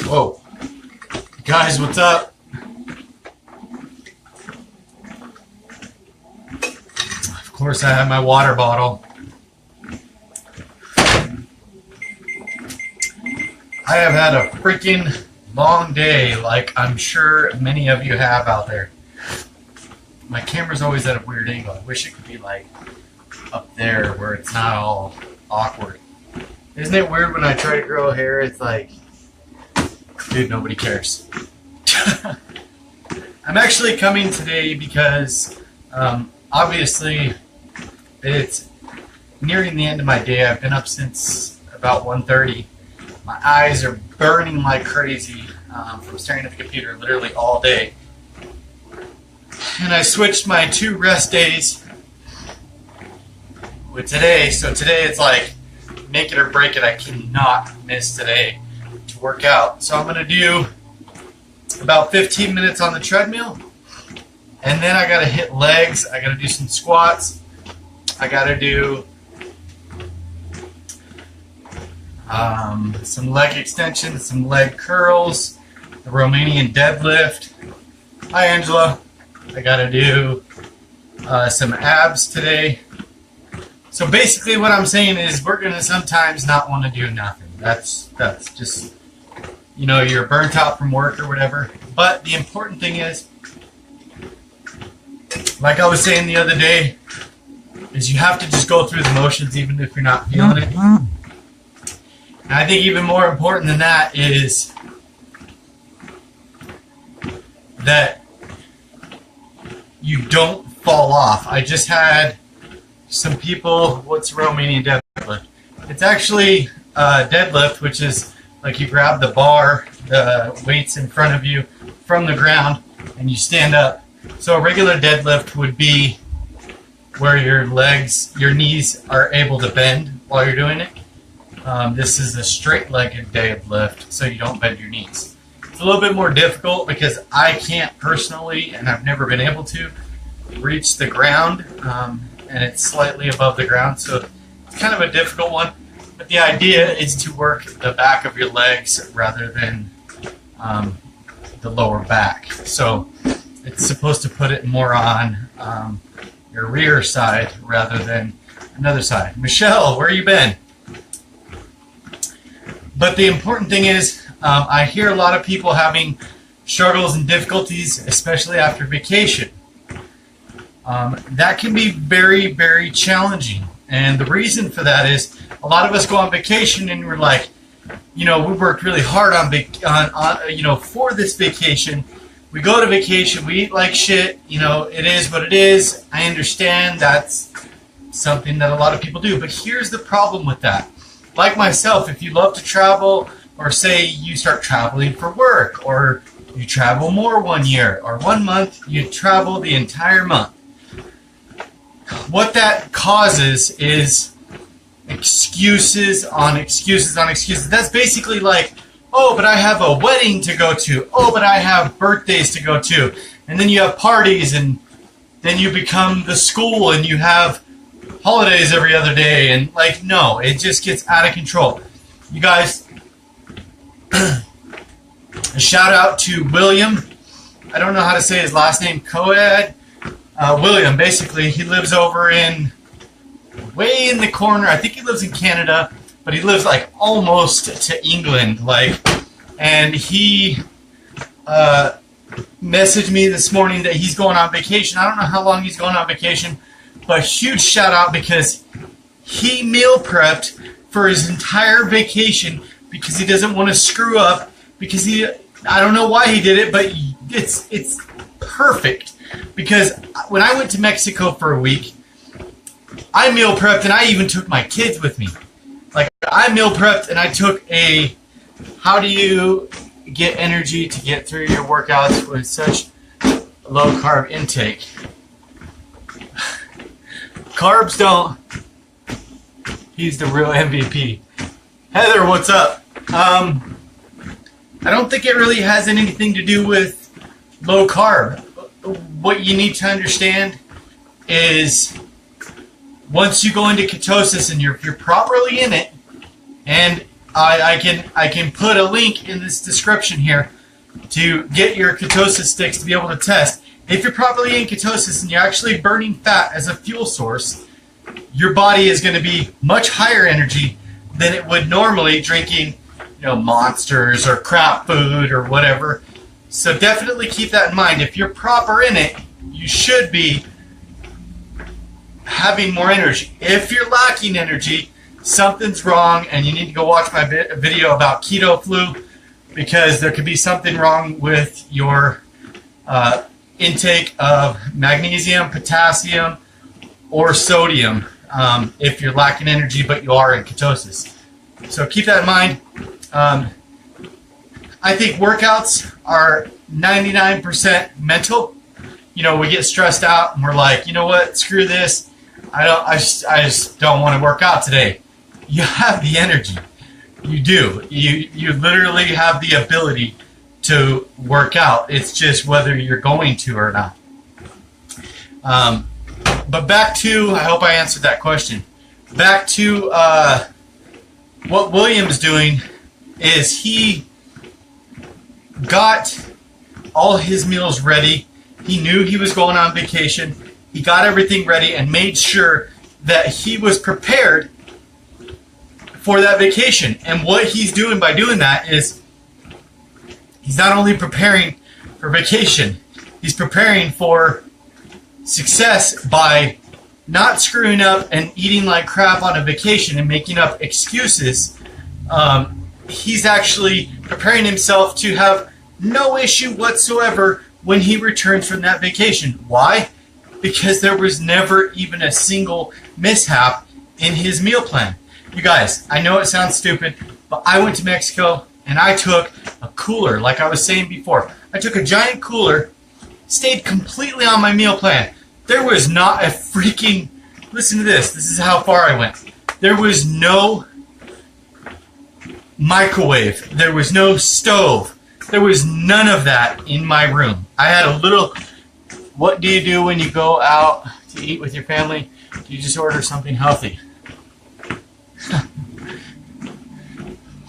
Whoa. Guys, what's up? Of course, I have my water bottle. I have had a freaking long day, like I'm sure many of you have out there. My camera's always at a weird angle. I wish it could be like up there where it's not all awkward. Isn't it weird when I try to grow hair? It's like, dude, nobody cares. I'm actually coming today because obviously it's nearing the end of my day. I've been up since about 1:30. My eyes are burning like crazy from staring at the computer literally all day. And I switched my 2 rest days with today. So today it's like make it or break it. I cannot miss today to work out. So I'm going to do about 15 minutes on the treadmill. And then I got to hit legs. I got to do some squats. I got to do some leg extensions, some leg curls, the Romanian deadlift. Hi, Angela. I got to do some abs today. So basically what I'm saying is we're going to sometimes not want to do nothing. That's just, you know, you're burnt out from work or whatever. But the important thing is, like I was saying the other day, is you have to just go through the motions even if you're not feeling it. And I think even more important than that is that you don't fall off. I just had some people, what's Romanian deadlift? It's actually deadlift, which is like you grab the bar, the weights in front of you from the ground, and you stand up. So a regular deadlift would be where your legs, your knees are able to bend while you're doing it. This is a straight-legged deadlift, so you don't bend your knees. It's a little bit more difficult because I can't personally, and I've never been able to, reach the ground, and it's slightly above the ground, so it's kind of a difficult one. But the idea is to work the back of your legs rather than the lower back. So it's supposed to put it more on your rear side rather than another side. Michelle, where you been? But the important thing is, I hear a lot of people having struggles and difficulties, especially after vacation. That can be very, very challenging. And the reason for that is a lot of us go on vacation and we're like, you know, we worked really hard on you know, for this vacation. We go to vacation, we eat like shit, you know, it is what it is. I understand that's something that a lot of people do. But here's the problem with that. Like myself, if you love to travel, or say you start traveling for work, or you travel more 1 year, or 1 month, you travel the entire month. What that causes is excuses on excuses on excuses. That's basically like, oh, but I have a wedding to go to. Oh, but I have birthdays to go to. And then you have parties, and then you become the school, and you have holidays every other day. And like, no, it just gets out of control. You guys, a shout out to William. I don't know how to say his last name, Coed. William, basically, he lives over way in the corner. I think he lives in Canada, but he lives like almost to England. And he messaged me this morning that he's going on vacation. I don't know how long he's going on vacation, but huge shout out because he meal prepped for his entire vacation because he doesn't want to screw up. Because I don't know why he did it, but it's perfect. Because when I went to Mexico for a week, I meal prepped and I even took my kids with me. Like, I meal prepped and I took how do you get energy to get through your workouts with such low carb intake? Carbs don't. He's the real MVP. Heather, what's up? I don't think it really has anything to do with low carb. What you need to understand is once you go into ketosis and you're properly in it, and I can put a link in this description here to get your ketosis sticks to be able to test. If you're properly in ketosis and you're actually burning fat as a fuel source, your body is going to be much higher energy than it would normally drinking, Monsters or crap food or whatever. So definitely keep that in mind. If you're proper in it, you should be having more energy. If you're lacking energy, something's wrong, and you need to go watch my video about keto flu, because there could be something wrong with your intake of magnesium, potassium, or sodium if you're lacking energy but you are in ketosis. So keep that in mind. I think workouts are 99% mental. We get stressed out and we're like, you know what, screw this. I just don't want to work out today. You have the energy. You do. You literally have the ability to work out. It's just whether you're going to or not. But back to, I hope I answered that question. Back to what William's doing is he got all his meals ready. He knew he was going on vacation. He got everything ready and made sure that he was prepared for that vacation. And what he's doing by doing that is he's not only preparing for vacation, he's preparing for success by not screwing up and eating like crap on a vacation and making up excuses. He's actually preparing himself to have no issue whatsoever when he returns from that vacation. Why? Because there was never even a single mishap in his meal plan. You guys, I know it sounds stupid, but I went to Mexico and I took a cooler, like I was saying before. I took a giant cooler, stayed completely on my meal plan. There was not a freaking, listen to this, this is how far I went. There was no microwave, there was no stove, there was none of that in my room. I had a little, what do you do when you go out to eat with your family? You just order something healthy.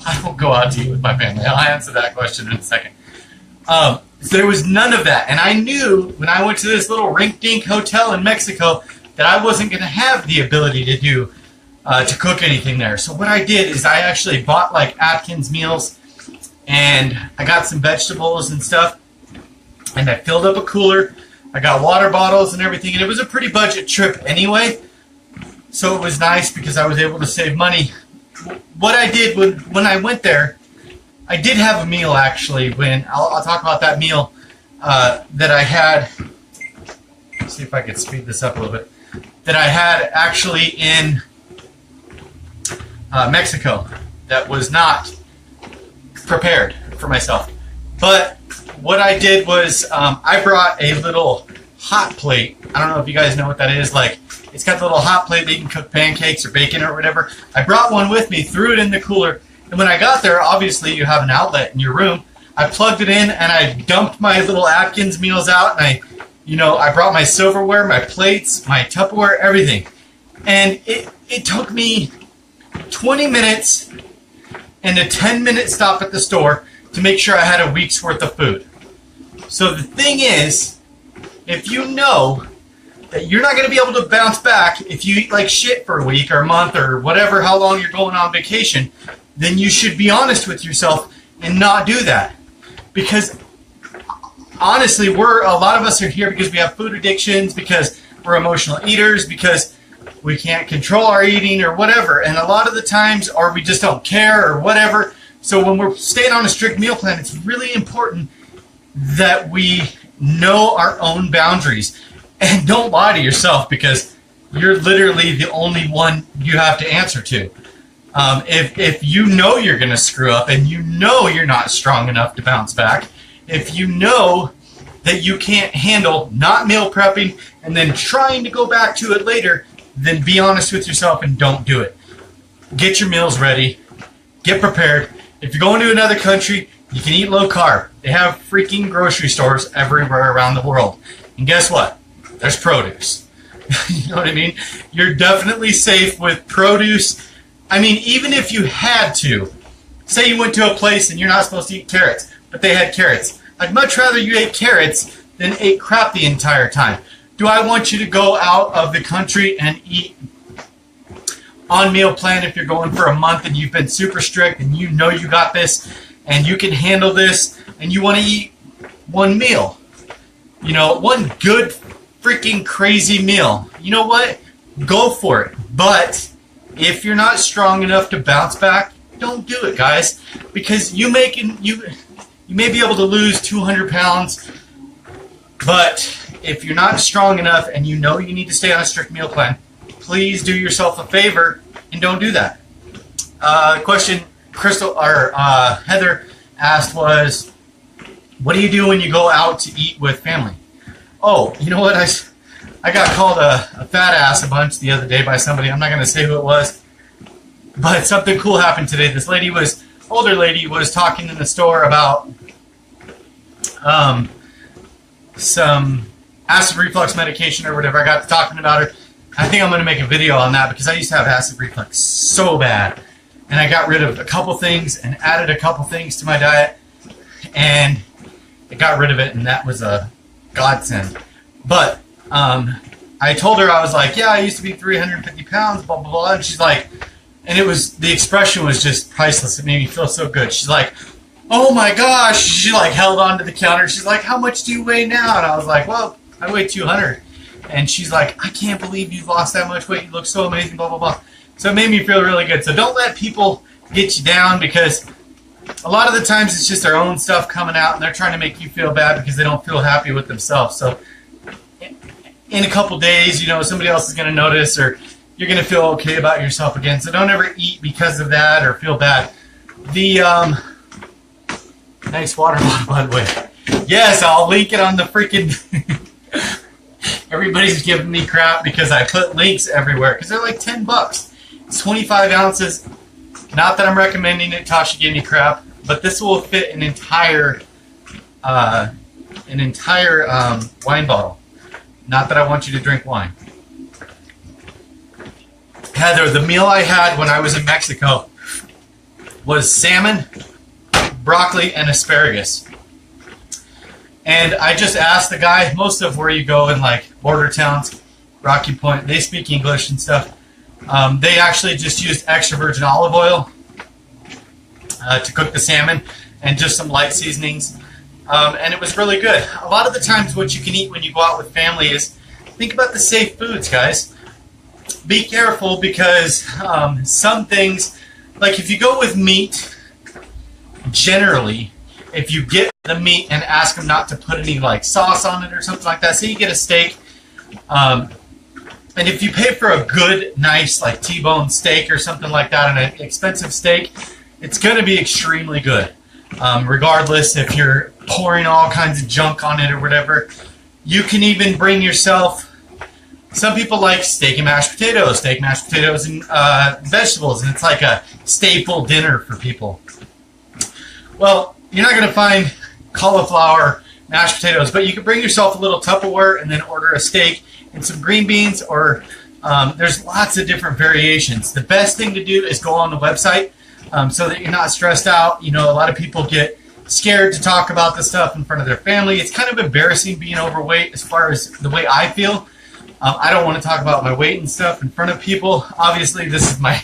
I don't go out to eat with my family. I'll answer that question in a second. So there was none of that. And I knew when I went to this little rink-dink hotel in Mexico that I wasn't going to have the ability to cook anything there. So what I did is I actually bought like Atkins meals, and I got some vegetables and stuff, and I filled up a cooler. I got water bottles and everything, and it was a pretty budget trip anyway. So it was nice because I was able to save money. What I did when I went there, I did have a meal actually. I'll talk about that meal that I had. Let's see if I could speed this up a little bit. That I had actually in Mexico that was not prepared for myself. But what I did was I brought a little hot plate. I don't know if you guys know what that is. Like, it's got the little hot plate that you can cook pancakes or bacon or whatever. I brought one with me, threw it in the cooler, and when I got there, obviously you have an outlet in your room. I plugged it in and I dumped my little Atkins meals out, and I brought my silverware, my plates, my Tupperware, everything. And it took me 20 minutes and a 10-minute stop at the store to make sure I had a week's worth of food. So the thing is, if you know that you're not going to be able to bounce back if you eat like shit for a week or a month or whatever, how long you're going on vacation, then you should be honest with yourself and not do that. Because honestly, a lot of us are here because we have food addictions, because we're emotional eaters, because we can't control our eating or whatever. And a lot of the times, or we just don't care or whatever. So when we're staying on a strict meal plan, it's really important that we know our own boundaries. And don't lie to yourself, because you're literally the only one you have to answer to. If you know you're going to screw up and you know you're not strong enough to bounce back, if you know that you can't handle not meal prepping and then trying to go back to it later, then be honest with yourself and don't do it. Get your meals ready. Get prepared. If you're going to another country, you can eat low carb. They have freaking grocery stores everywhere around the world. And guess what? There's produce. You know what I mean? You're definitely safe with produce. I mean, even if you had to, say you went to a place and you're not supposed to eat carrots, but they had carrots. I'd much rather you ate carrots than ate crap the entire time. Do I want you to go out of the country and eat on meal plan if you're going for a month and you've been super strict and you know you got this and you can handle this and you want to eat one meal? You know, one good freaking crazy meal. You know what? Go for it. But if you're not strong enough to bounce back, don't do it, guys. Because you may be able to lose 200 pounds, but if you're not strong enough and you know you need to stay on a strict meal plan, please do yourself a favor and don't do that. Question Heather asked was, what do you do when you go out to eat with family? Oh, you know what? I got called a fat ass a bunch the other day by somebody. I'm not going to say who it was, but something cool happened today. This older lady was talking in the store about some acid reflux medication or whatever. I got to talking about her. I think I'm going to make a video on that because I used to have acid reflux so bad. And I got rid of a couple things and added a couple things to my diet. And it got rid of it, and that was a godsend. But I told her, I was like, yeah, I used to be 350 pounds, blah, blah, blah. And she's like, and the expression was just priceless. It made me feel so good. She's like, oh my gosh. She like held onto the counter. She's like, how much do you weigh now? And I was like, well, I weigh 200. And she's like, I can't believe you've lost that much weight. You look so amazing, blah, blah, blah. So it made me feel really good. So don't let people get you down, because a lot of the times it's just their own stuff coming out and they're trying to make you feel bad because they don't feel happy with themselves. So in a couple days, you know, somebody else is going to notice, or you're going to feel okay about yourself again. So don't ever eat because of that or feel bad. The nice water bottle, by the way. Yes, I'll link it on the freaking... Everybody's giving me crap because I put links everywhere because they're like $10. It's 25 ounces. Not that I'm recommending it. Tasha gave me crap, but this will fit an entire wine bottle. Not that I want you to drink wine. Heather, the meal I had when I was in Mexico was salmon, broccoli, and asparagus. And I just asked the guy, most of where you go in like border towns, Rocky Point, they speak English and stuff. They actually just used extra virgin olive oil to cook the salmon and just some light seasonings. And it was really good. A lot of the times what you can eat when you go out with family is, think about the safe foods, guys. Be careful because some things, like if you go with meat, generally, if you get the meat and ask them not to put any like sauce on it or something like that, say you get a steak, and if you pay for a good, nice like T-bone steak or something like that, and an expensive steak, it's going to be extremely good. Regardless if you're pouring all kinds of junk on it or whatever. You can even bring yourself, some people like steak and mashed potatoes and vegetables, and it's like a staple dinner for people. Well, you're not going to find cauliflower mashed potatoes, but you can bring yourself a little Tupperware and then order a steak and some green beans, or there's lots of different variations. The best thing to do is go on the website so that you're not stressed out. You know, a lot of people get scared to talk about this stuff in front of their family. It's kind of embarrassing being overweight as far as the way I feel. I don't want to talk about my weight and stuff in front of people. Obviously, this is my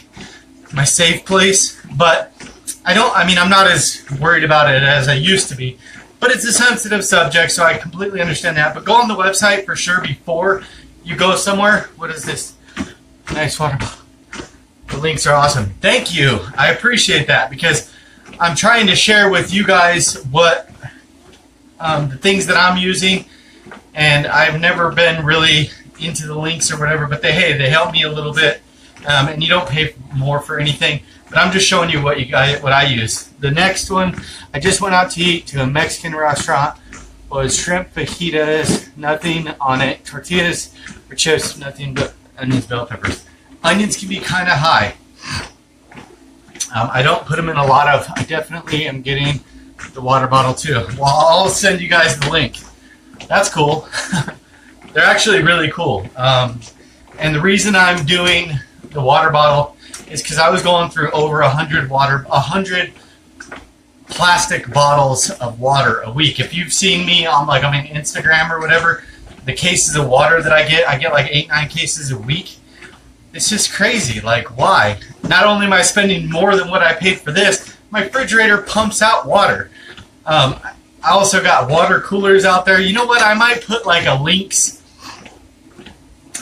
safe place, but I'm not as worried about it as I used to be. But it's a sensitive subject, so I completely understand that. But go on the website for sure before you go somewhere. What is this? Nice water bottle. The links are awesome. Thank you. I appreciate that because I'm trying to share with you guys what the things that I'm using, and I've never been really into the links or whatever, but they help me a little bit, and you don't pay more for anything. But I'm just showing you what I use. The next one, I just went out to eat to a Mexican restaurant. Was shrimp fajitas, nothing on it. Tortillas or chips, nothing but onions, bell peppers. Onions can be kind of high. I don't put them in a lot of. I definitely am getting the water bottle too. Well, I'll send you guys the link. That's cool. They're actually really cool. And the reason I'm doing the water bottle is because I was going through over 100 plastic bottles of water a week. If you've seen me on like on Instagram or whatever, the cases of water that I get like 8-9 cases a week. It's just crazy. Like, why? Not only am I spending more than what I paid for this, my refrigerator pumps out water. I also got water coolers out there. You know what? I might put like a links.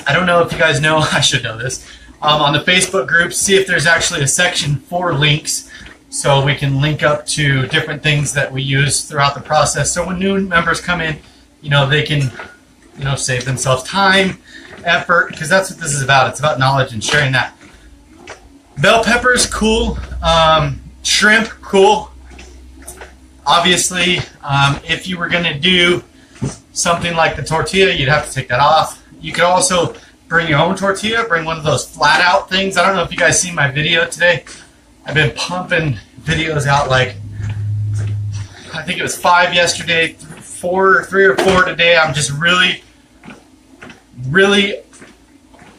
I don't know if you guys know. I should know this. On the Facebook group, see if there's actually a section for links, so we can link up to different things that we use throughout the process. So when new members come in, you know, they can, you know, save themselves time, effort, because that's what this is about. It's about knowledge and sharing that. Bell peppers, cool. Shrimp, cool. Obviously, if you were going to do something like the tortilla, you'd have to take that off. You could also bring your own tortilla, bring one of those flat out things. I don't know if you guys seen my video today. I've been pumping videos out, like, I think it was 5 yesterday, 3 or 4 today. I'm just really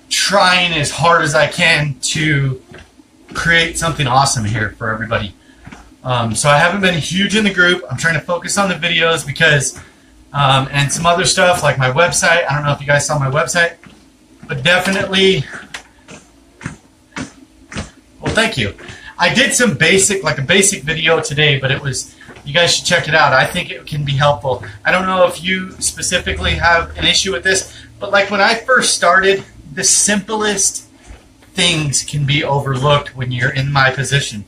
trying as hard as I can to create something awesome here for everybody. So I haven't been huge in the group. I'm trying to focus on the videos because, and some other stuff like my website. I don't know if you guys saw my website, but definitely, well, thank you. I did some basic, like a basic video today, but it was, you guys should check it out. I think it can be helpful. I don't know if you specifically have an issue with this, but like when I first started, the simplest things can be overlooked when you're in my position.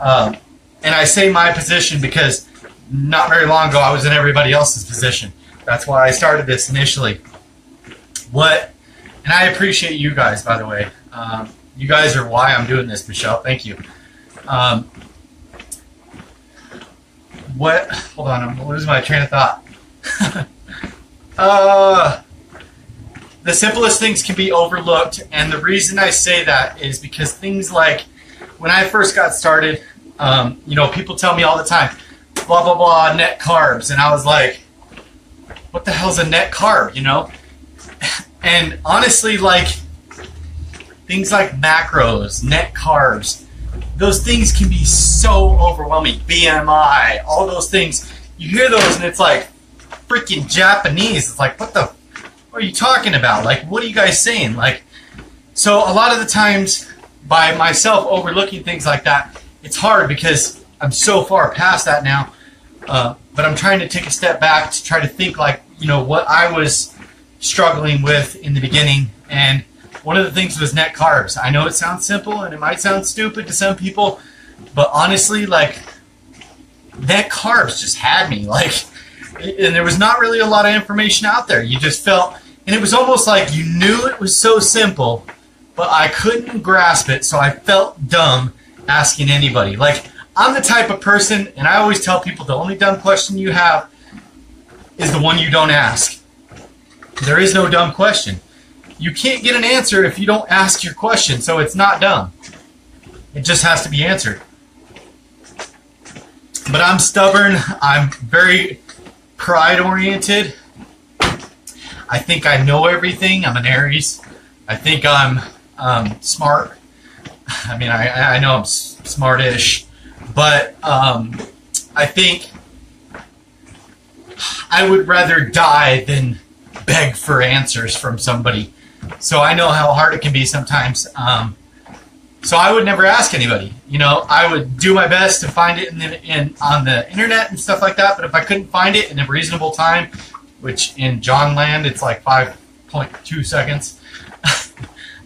And I say my position because not very long ago I was in everybody else's position. That's why I started this initially. And I appreciate you guys, by the way. You guys are why I'm doing this, Michelle. Thank you. Hold on, I'm losing my train of thought. The simplest things can be overlooked, and the reason I say that is because things like when I first got started, you know, people tell me all the time, blah, blah, blah, net carbs. And I was like, what the hell's a net carb, you know? And honestly, like, things like macros, net carbs, those things can be so overwhelming. BMI, all those things. You hear those and it's like freaking Japanese. It's like, what are you talking about? Like, what are you guys saying? Like, so a lot of the times by myself overlooking things like that, it's hard because I'm so far past that now. But I'm trying to take a step back to try to think like, you know, what I was struggling with in the beginning. And one of the things was net carbs. I know it sounds simple and it might sound stupid to some people, but honestly, like, net carbs just had me. Like, and there was not really a lot of information out there. You just felt, and it was almost like you knew it was so simple, but I couldn't grasp it, so I felt dumb asking anybody. Like, I'm the type of person, and I always tell people the only dumb question you have is the one you don't ask. There is no dumb question. You can't get an answer if you don't ask your question, so it's not dumb. It just has to be answered. But I'm stubborn. I'm very pride-oriented. I think I know everything. I'm an Aries. I think I'm smart. I mean, I know I'm smartish, but I think I would rather die than beg for answers from somebody. So I know how hard it can be sometimes. So I would never ask anybody. You know, I would do my best to find it on the internet and stuff like that. But if I couldn't find it in a reasonable time, which in John land it's like 5.2 seconds,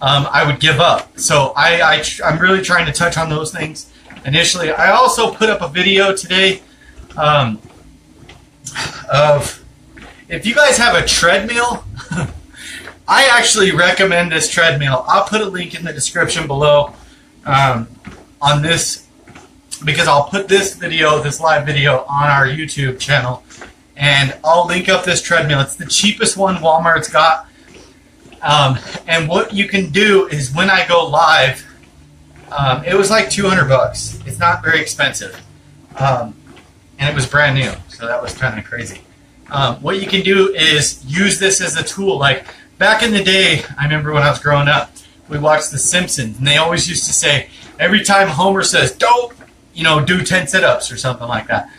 I would give up. So I'm really trying to touch on those things initially. I also put up a video today of, if you guys have a treadmill, I actually recommend this treadmill. I'll put a link in the description below on this, because I'll put this video, this live video, on our YouTube channel, and I'll link up this treadmill. It's the cheapest one Walmart's got. And what you can do is when I go live, it was like $200. It's not very expensive. And it was brand new, so that was kind of crazy. What you can do is use this as a tool. Like back in the day, I remember when I was growing up, we watched The Simpsons, and they always used to say, every time Homer says, "Dope," do 10 sit-ups or something like that.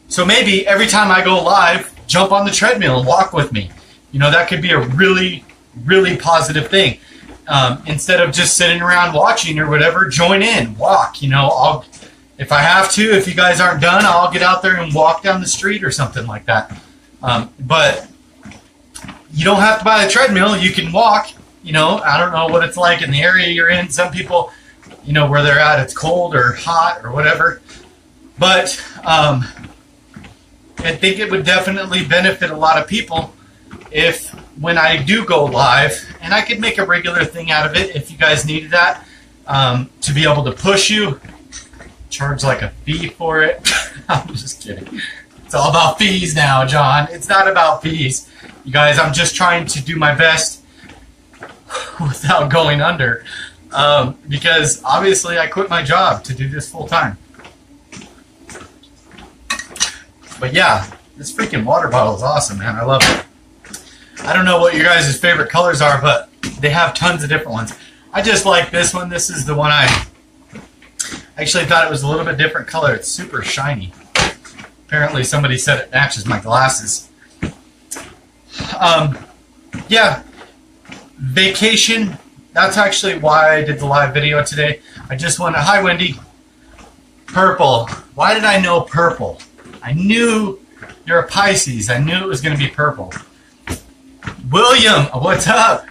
So maybe every time I go live, jump on the treadmill and walk with me. That could be a really, really positive thing. Instead of just sitting around watching or whatever, join in, walk. If I have to, if you guys aren't done, I'll get out there and walk down the street or something like that. But you don't have to buy a treadmill. You can walk. I don't know what it's like in the area you're in. Some people, where they're at, it's cold or hot or whatever. But I think it would definitely benefit a lot of people if, when I do go live, and I could make a regular thing out of it if you guys needed that, to be able to push you, charge like a fee for it. I'm just kidding. It's all about fees now, John. It's not about fees. You guys, I'm just trying to do my best without going under, because obviously I quit my job to do this full time. But yeah, this freaking water bottle is awesome, man. I love it. I don't know what your guys' favorite colors are, but they have tons of different ones. I just like this one. This is the one I actually thought it was a little bit different color. It's super shiny. Apparently somebody said it matches my glasses. Yeah, vacation. That's actually why I did the live video today. I just wanted, hi Wendy. Purple. Why did I know purple? I knew you're a Pisces. I knew it was going to be purple. William, what's up?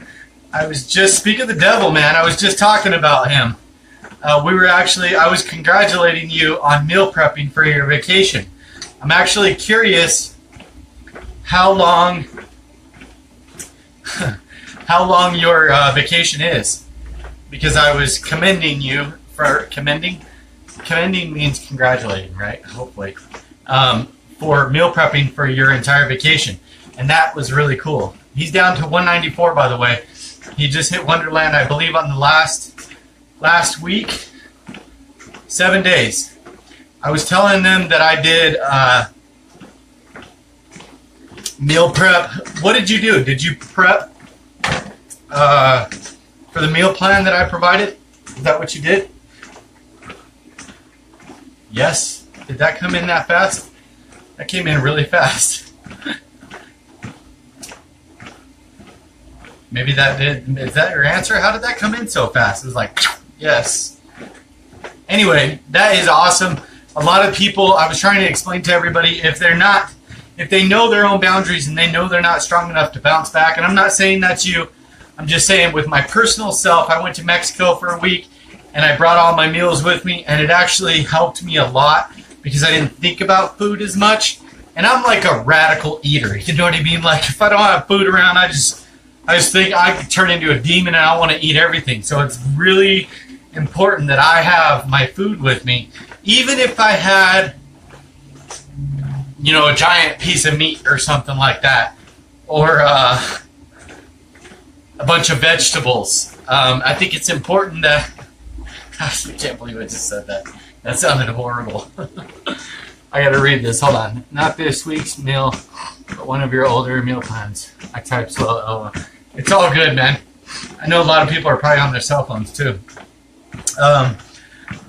I was just, speak of the devil, man. I was just talking about him. I was congratulating you on meal prepping for your vacation. I'm actually curious how long your vacation is, because I was commending you for commending means congratulating, right? Hopefully, for meal prepping for your entire vacation, and that was really cool. He's down to 194, by the way. He just hit Wonderland, I believe, on the last week. 7 days. I was telling them that I did meal prep. What did you do? Did you prep for the meal plan that I provided? Is that what you did? Yes. Did that come in that fast? That came in really fast. Maybe that did. Is that your answer? How did that come in so fast? It was like, yes. Anyway, that is awesome. A lot of people, I was trying to explain to everybody, if they know their own boundaries and they know they're not strong enough to bounce back, and I'm not saying that's you, I'm just saying with my personal self, I went to Mexico for a week and I brought all my meals with me, and it actually helped me a lot because I didn't think about food as much. And I'm like a radical eater, you know what I mean? Like if I don't have food around, I just think I could turn into a demon and I want to eat everything. So it's really important that I have my food with me. Even if I had, a giant piece of meat or something like that, or a bunch of vegetables. I think it's important that, gosh, I can't believe I just said that. That sounded horrible. I gotta read this, hold on. Not this week's meal, but one of your older meal plans. I typed slow. Oh, it's all good, man. I know a lot of people are probably on their cell phones too.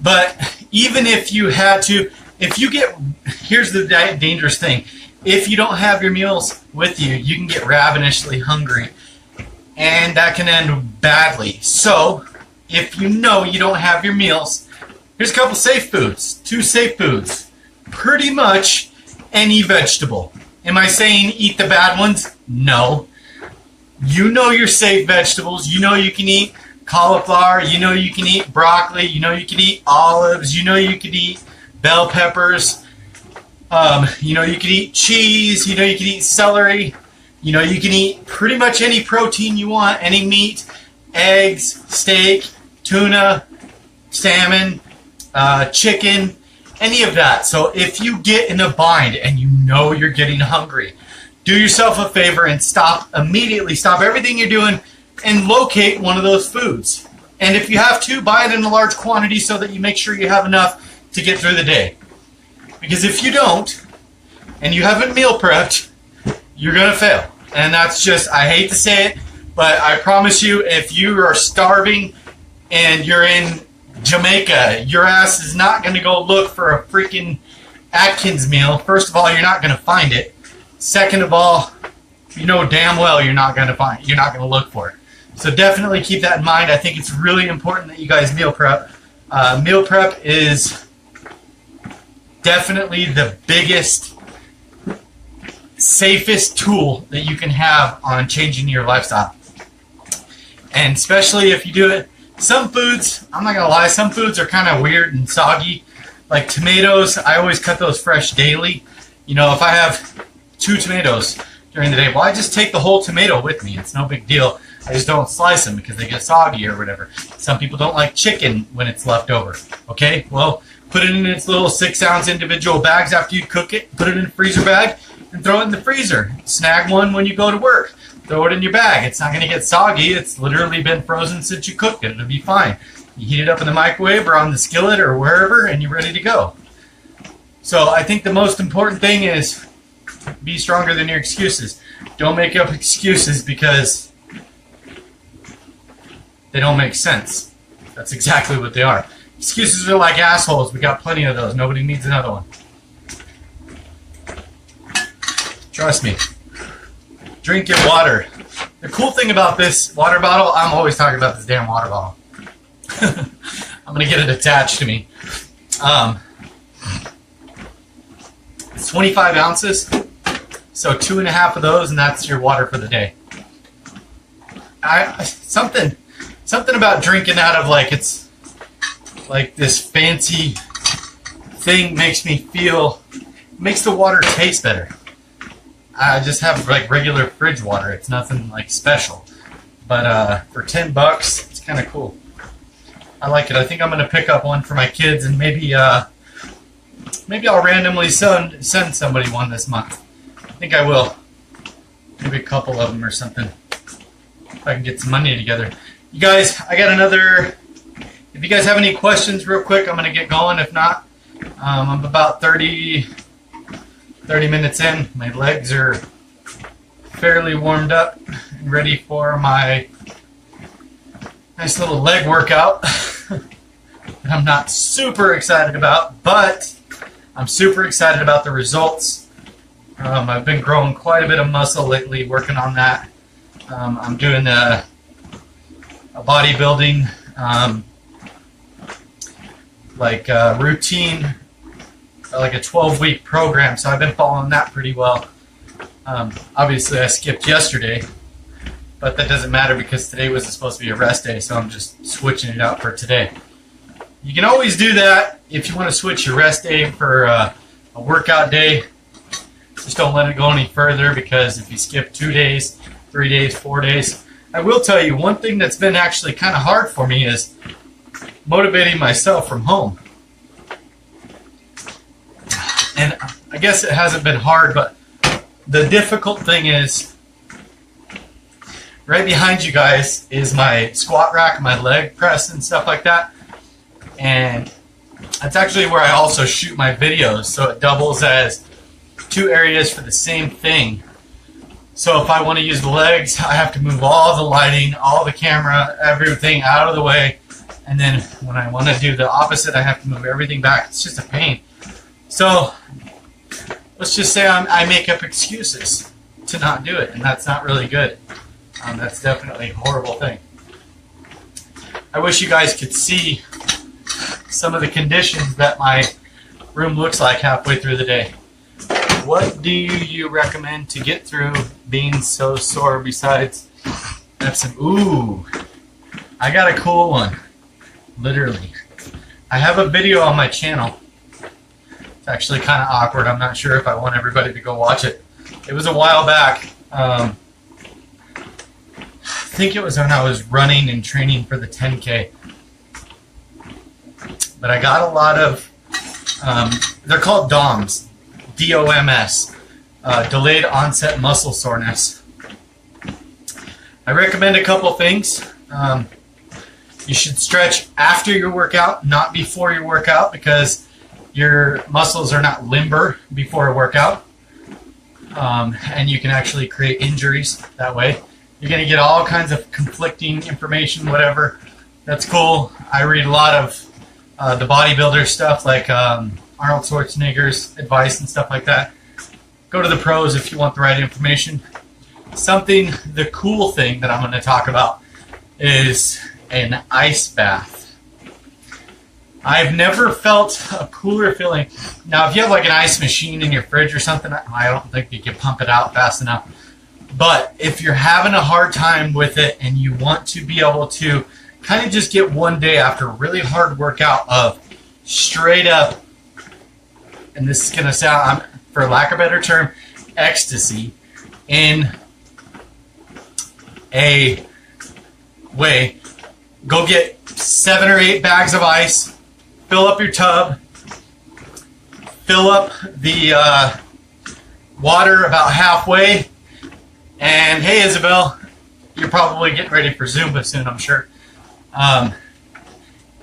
But even if you had to, here's the dangerous thing. If you don't have your meals with you, you can get ravenously hungry, and that can end badly. So if you know you don't have your meals, here's a couple safe foods. 2 safe foods. Pretty much any vegetable. Am I saying eat the bad ones? No. You know your safe vegetables. You know you can eat cauliflower. You know you can eat broccoli. You know you can eat olives. You know you can eat bell peppers. You know you can eat cheese. You know you can eat celery. You know you can eat pretty much any protein you want. Any meat, eggs, steak, tuna, salmon, chicken, any of that. So if you get in a bind and you know you're getting hungry, do yourself a favor and immediately stop everything you're doing and locate one of those foods. And if you have to, buy it in a large quantity so that you make sure you have enough to get through the day. Because if you don't, and you haven't meal prepped, you're going to fail. And that's just, I hate to say it, but I promise you, if you are starving and you're in Jamaica, your ass is not going to go look for a freaking Atkins meal. First of all, you're not going to find it. Second of all, you know damn well you're not going to look for it. So definitely keep that in mind. I think it's really important that you guys meal prep. Meal prep is definitely the biggest, safest tool that you can have on changing your lifestyle. And especially if you do it, some foods, I'm not going to lie, some foods are kind of weird and soggy. Like tomatoes, I always cut those fresh daily. You know, if I have 2 tomatoes during the day, well, I just take the whole tomato with me. It's no big deal. I just don't slice them because they get soggy or whatever. Some people don't like chicken when it's left over. Okay, well, put it in its little 6-ounce individual bags after you cook it. Put it in a freezer bag and throw it in the freezer. Snag one when you go to work. Throw it in your bag. It's not going to get soggy. It's literally been frozen since you cooked it. It'll be fine. You heat it up in the microwave or on the skillet or wherever, and you're ready to go. So I think the most important thing is be stronger than your excuses. Don't make up excuses because they don't make sense. That's exactly what they are. Excuses are like assholes. We got plenty of those. Nobody needs another one. Trust me. Drink your water. The cool thing about this water bottle, I'm always talking about this damn water bottle. I'm going to get it attached to me. It's 25 ounces, so 2.5 of those, and that's your water for the day. Something about drinking out of it's like this fancy thing makes the water taste better. I just have regular fridge water. It's nothing special, but for $10, it's kind of cool. I like it. I think I'm going to pick up one for my kids, and maybe I'll randomly send somebody one this month. I think I will. Maybe a couple of them or something. If I can get some money together. You guys, I got another. If you guys have any questions real quick, I'm going to get going. If not, I'm about 30 minutes in. My legs are fairly warmed up and ready for my nice little leg workout. That I'm not super excited about, but I'm super excited about the results. I've been growing quite a bit of muscle lately, working on that. I'm doing a bodybuilding routine, like a 12-week program, so I've been following that pretty well. Obviously, I skipped yesterday, but that doesn't matter because today was supposed to be a rest day, so I'm just switching it out for today. You can always do that if you want to switch your rest day for a workout day. Just don't let it go any further, because if you skip 2 days, 3 days, 4 days, I will tell you one thing that's been actually kind of hard for me is motivating myself from home. And I guess it hasn't been hard, but the difficult thing is right behind you guys is my squat rack, my leg press and stuff like that. And that's actually where I also shoot my videos, so it doubles as 2 areas for the same thing. So if I want to use the legs, I have to move all the lighting, all the camera, everything out of the way. And then when I want to do the opposite, I have to move everything back. It's just a pain. So let's just say I make up excuses to not do it, and that's not really good. That's definitely a horrible thing. I wish you guys could see some of the conditions that my room looks like halfway through the day. What do you recommend to get through being so sore besides have some? Ooh, I got a cool one. Literally, I have a video on my channel. It's actually kind of awkward. I'm not sure if I want everybody to go watch it. It was a while back. I think it was when I was running and training for the 10K. But I got a lot of, they're called DOMS, D-O-M-S, delayed onset muscle soreness. I recommend a couple things. You should stretch after your workout, not before your workout, because your muscles are not limber before a workout. And you can actually create injuries that way. You're going to get all kinds of conflicting information, whatever. That's cool. I read a lot of the bodybuilder stuff, like Arnold Schwarzenegger's advice and stuff like that. Go to the pros if you want the right information. The cool thing that I'm going to talk about is an ice bath. I've never felt a cooler feeling. Now, if you have like an ice machine in your fridge or something, I don't think you can pump it out fast enough. But if you're having a hard time with it and you want to be able to kind of just get one day after a really hard workout of straight up, and this is going to sound, for lack of a better term, ecstasy in a way, go get 7 or 8 bags of ice, fill up your tub, fill up the water about halfway, and hey, Isabel, you're probably getting ready for Zumba soon, I'm sure.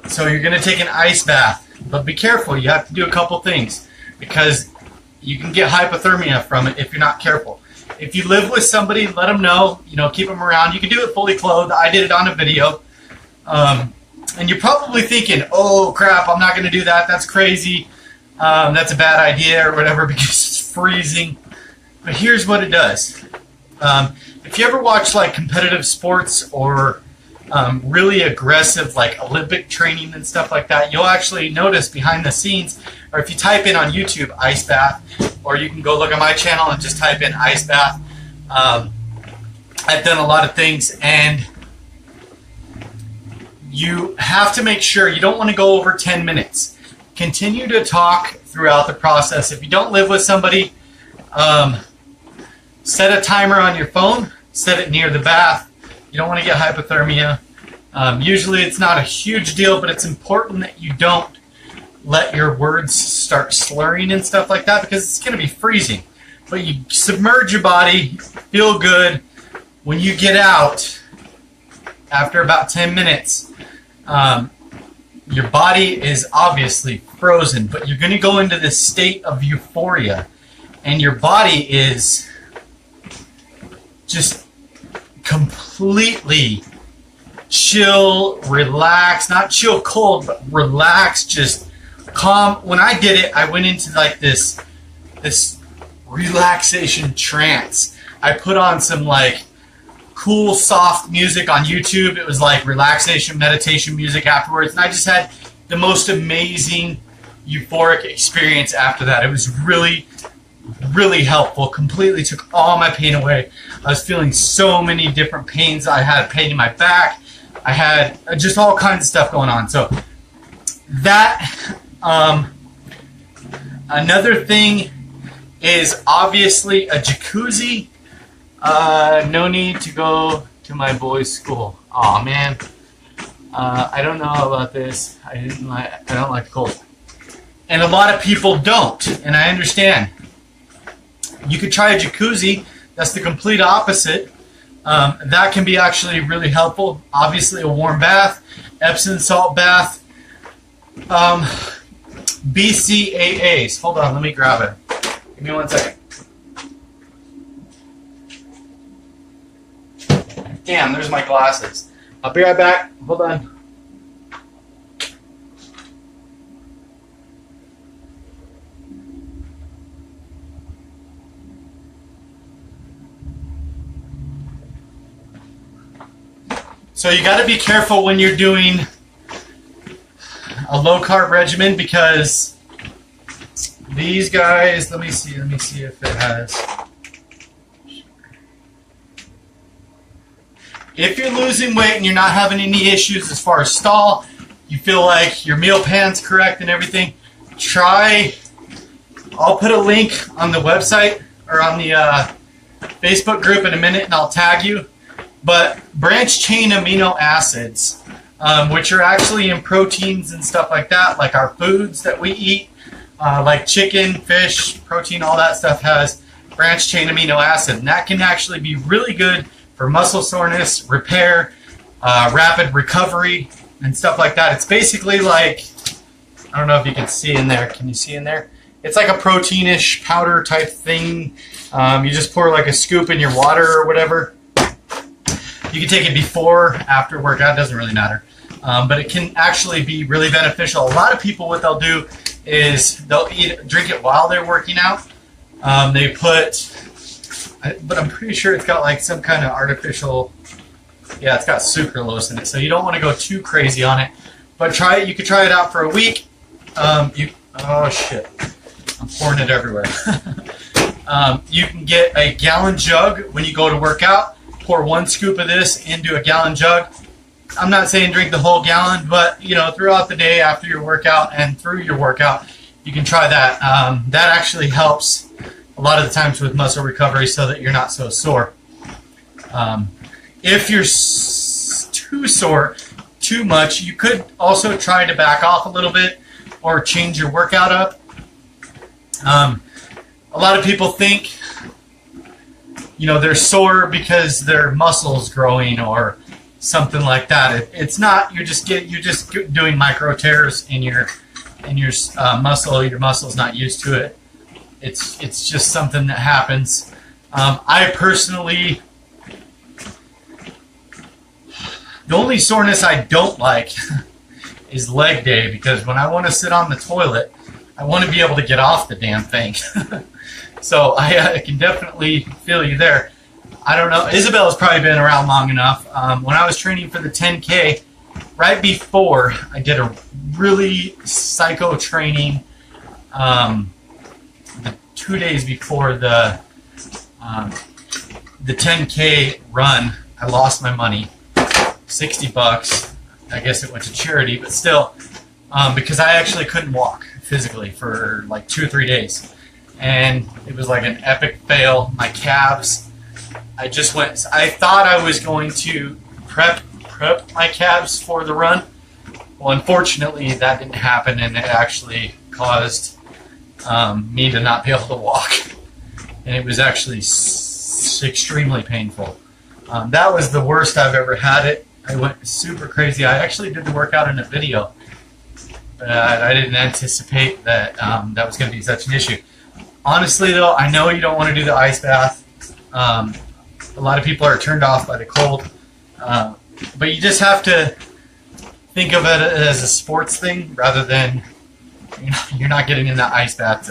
So you're going to take an ice bath, but be careful. You have to do a couple things because you can get hypothermia from it if you're not careful. If you live with somebody, let them know, keep them around. You can do it fully clothed. I did it on a video. And you're probably thinking, oh crap, I'm not going to do that. That's crazy. That's a bad idea or whatever because it's freezing. But here's what it does. If you ever watch like competitive sports or really aggressive like Olympic training and stuff like that, you'll actually notice behind the scenes, or if you type in on YouTube ice bath, or you can go look at my channel and just type in ice bath. I've done a lot of things, and you have to make sure you don't want to go over 10 minutes. Continue to talk throughout the process. If you don't live with somebody, set a timer on your phone, set it near the bath. You don't want to get hypothermia. Usually it's not a huge deal, but it's important that you don't let your words start slurring and stuff like that because it's going to be freezing. But you submerge your body, feel good. When you get out, after about 10 minutes, your body is obviously frozen, but you're going to go into this state of euphoria, and your body is just completely chill, relaxed, not chill cold, but relaxed, just calm. When I did it, I went into like this relaxation trance. I put on some like cool soft music on YouTube. It was like relaxation meditation music afterwards, and I just had the most amazing euphoric experience after that. It was really helpful. Completely took all my pain away. I was feeling so many different pains. I had pain in my back. I had just all kinds of stuff going on. So that another thing is obviously a jacuzzi. No need to go to my boys' school. Aw, man. I don't know about this. I don't like the cold. And a lot of people don't, and I understand. You could try a jacuzzi. That's the complete opposite. That can be actually really helpful. Obviously, a warm bath, Epsom salt bath, BCAAs. Hold on, let me grab it. Give me 1 second. Damn, there's my glasses. I'll be right back. Hold on. So you got to be careful when you're doing a low-carb regimen because these guys, let me see if it has. If you're losing weight and you're not having any issues as far as stall, you feel like your meal plan's correct and everything, I'll put a link on the website or on the Facebook group in a minute and I'll tag you. But branched chain amino acids, which are actually in proteins and stuff like that, like our foods that we eat, like chicken, fish, protein, all that stuff has branched chain amino acid. And that can actually be really good for muscle soreness, repair, rapid recovery, and stuff like that. It's basically like, I don't know if you can see in there. Can you see in there? It's like a proteinish powder type thing. You just pour like a scoop in your water or whatever. You can take it before, after workout, doesn't really matter. but it can actually be really beneficial. A lot of people, what they'll do is they'll drink it while they're working out. They put, but I'm pretty sure it's got like some kind of artificial, yeah, it's got sucralose in it, so you don't want to go too crazy on it. But try it. You could try it out for a week. Oh shit, I'm pouring it everywhere. You can get a gallon jug when you go to work out. Pour 1 scoop of this into a gallon jug. I'm not saying drink the whole gallon, but you know, throughout the day after your workout and through your workout, you can try that. That actually helps a lot of the times with muscle recovery so that you're not so sore. If you're too sore, too much, you could also try to back off a little bit or change your workout up. A lot of people think, you know, they're sore because their muscles growing or something like that. It's not. You're just doing micro tears in your muscle. Your muscle's not used to it. It's just something that happens. I personally, the only soreness I don't like is leg day, because when I want to sit on the toilet, I want to be able to get off the damn thing. So I can definitely feel you there. I don't know. Isabel's probably been around long enough. When I was training for the 10K, right before I did a really psycho training, the 2 days before the 10K run, I lost my money, $60. I guess it went to charity, but still, because I actually couldn't walk physically for like 2 or 3 days. And it was like an epic fail. My calves, I thought I was going to prep my calves for the run. Well, unfortunately, that didn't happen, and it actually caused me to not be able to walk. And it was actually extremely painful. That was the worst I've ever had it. I went super crazy. I actually did the workout in a video, but I didn't anticipate that that was going to be such an issue. Honestly, though, I know you don't want to do the ice bath. A lot of people are turned off by the cold, but you just have to think of it as a sports thing rather than, you know, you're not getting in that ice bath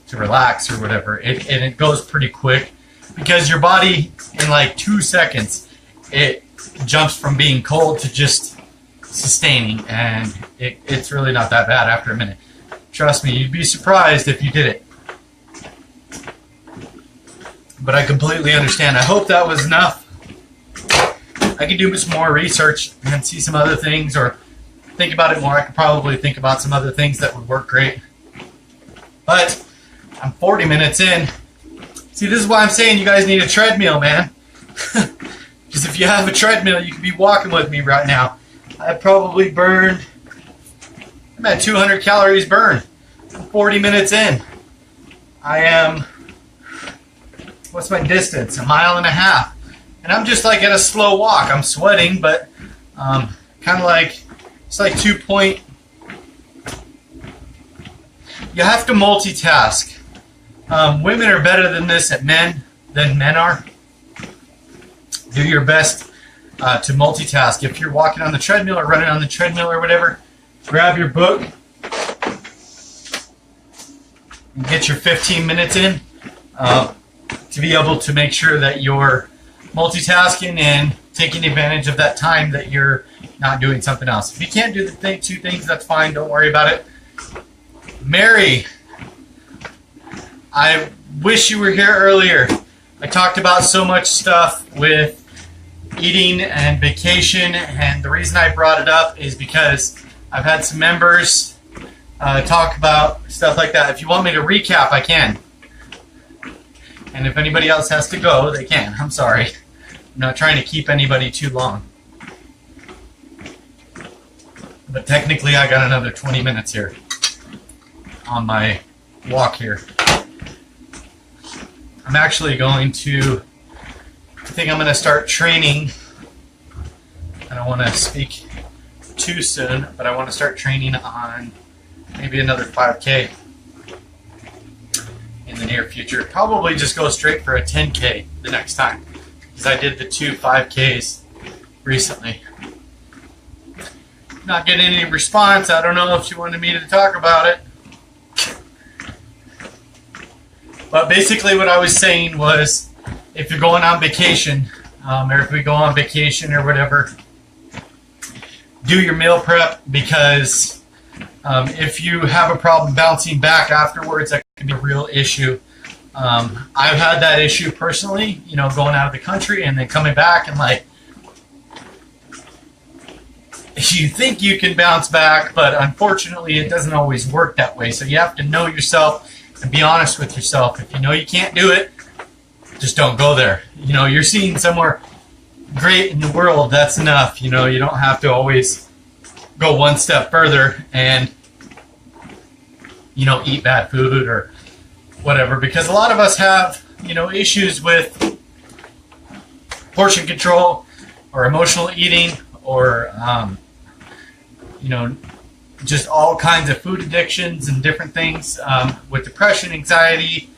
to relax or whatever. And it goes pretty quick because your body, in like 2 seconds, it jumps from being cold to just sustaining, and it's really not that bad after a minute. Trust me, you'd be surprised if you did it. But I completely understand. I hope that was enough. I could do some more research and see some other things, or think about it more. I could probably think about some other things that would work great. But I'm 40 minutes in. See, this is why I'm saying you guys need a treadmill, man. Because if you have a treadmill, you could be walking with me right now. I probably burned, I'm at 200 calories burned. I'm 40 minutes in. I am, what's my distance? 1.5 miles. And I'm just like at a slow walk. I'm sweating, but kind of like, it's like 2 point. You have to multitask. Women are better than this than men are. Do your best to multitask. If you're walking on the treadmill or running on the treadmill or whatever, grab your book and get your 15 minutes in to be able to make sure that you're multitasking and taking advantage of that time that you're not doing something else. If you can't do the two things, that's fine. Don't worry about it. Mary, I wish you were here earlier. I talked about so much stuff with eating and vacation, and the reason I brought it up is because I've had some members talk about stuff like that. If you want me to recap, I can. And if anybody else has to go, they can. I'm sorry. I'm not trying to keep anybody too long. But technically, I got another 20 minutes here on my walk here. I'm actually going to, I think I'm going to start training. I don't want to speak too soon, but I want to start training on maybe another 5K in the near future. Probably just go straight for a 10K the next time, because I did the 2 5Ks recently. Not getting any response. I don't know if she wanted me to talk about it. But basically what I was saying was, if you're going on vacation, or if we go on vacation or whatever, do your meal prep, because if you have a problem bouncing back afterwards, that can be a real issue. I've had that issue personally, you know, going out of the country and then coming back, and like, you think you can bounce back, but unfortunately it doesn't always work that way. So you have to know yourself and be honest with yourself. If you know you can't do it, just don't go there. You know, you're seeing somewhere great in the world, that's enough. You know, you don't have to always go one step further and, you know, eat bad food or whatever, because a lot of us have, you know, issues with portion control or emotional eating, or you know, just all kinds of food addictions and different things, with depression, anxiety,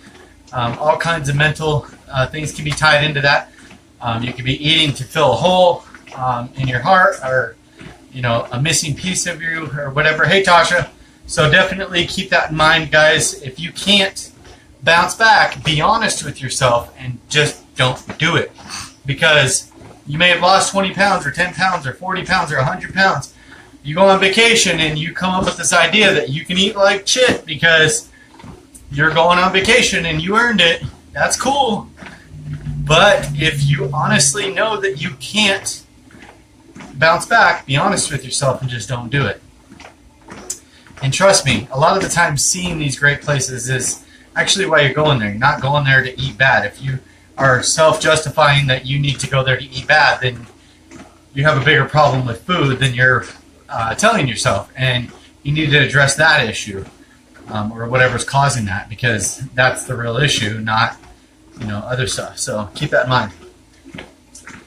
all kinds of mental things can be tied into that. You could be eating to fill a hole in your heart, or, you know, a missing piece of you or whatever. Hey, Tasha. So definitely keep that in mind, guys. If you can't bounce back, be honest with yourself and just don't do it. Because you may have lost 20 pounds or 10 pounds or 40 pounds or 100 pounds. You go on vacation and you come up with this idea that you can eat like shit because you're going on vacation and you earned it. That's cool. But if you honestly know that you can't bounce back, be honest with yourself and just don't do it. And trust me, a lot of the time seeing these great places is actually why you're going there. You're not going there to eat bad. If you are self-justifying that you need to go there to eat bad, then you have a bigger problem with food than you're telling yourself, and you need to address that issue, or whatever's causing that, because that's the real issue, not, you know, other stuff. So keep that in mind.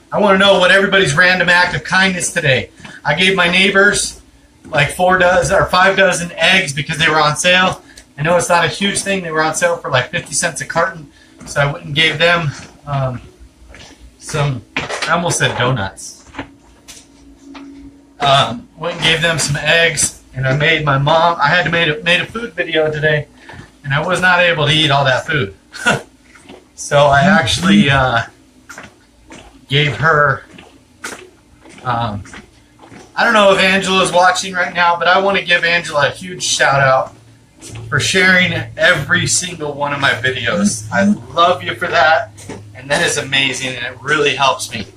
I want to know what everybody's random act of kindness today. I gave my neighbors like 5 dozen eggs because they were on sale. I know it's not a huge thing. They were on sale for like 50 cents a carton, so I went and gave them some, I almost said donuts. Went and gave them some eggs, and I made my mom, I had to made a food video today, and I was not able to eat all that food. So I actually gave her, I don't know if Angela's watching right now, but I want to give Angela a huge shout out for sharing every single one of my videos. I love you for that, and that is amazing, and it really helps me.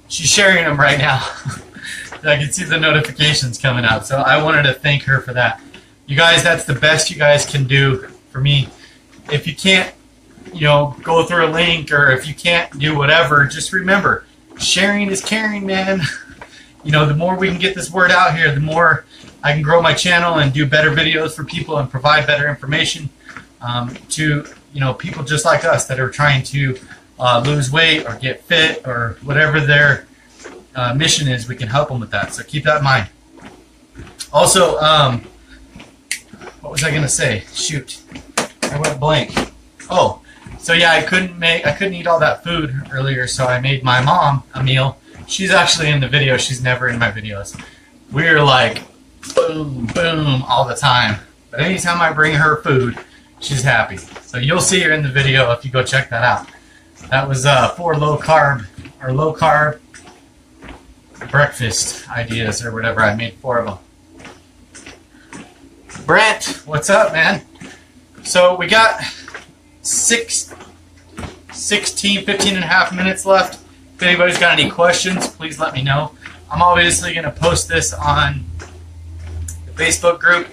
She's sharing them right now. I can see the notifications coming up, so I wanted to thank her for that. You guys, that's the best you guys can do for me. If you can't, you know, go through a link, or if you can't do whatever, just remember, sharing is caring, man. You know, the more we can get this word out here, the more I can grow my channel and do better videos for people and provide better information to, you know, people just like us that are trying to lose weight or get fit or whatever their mission is. We can help them with that. So keep that in mind. Also, what was I gonna say? Shoot, I went blank. Oh, so yeah, I couldn't eat all that food earlier, so I made my mom a meal. She's actually in the video. She's never in my videos. We're like boom, boom all the time. But anytime I bring her food, she's happy. So you'll see her in the video if you go check that out. That was 4 low carb breakfast ideas or whatever. I made 4 of them. Brent, what's up, man? So we got 15 and a half minutes left. If anybody's got any questions, please let me know. I'm obviously going to post this on the Facebook group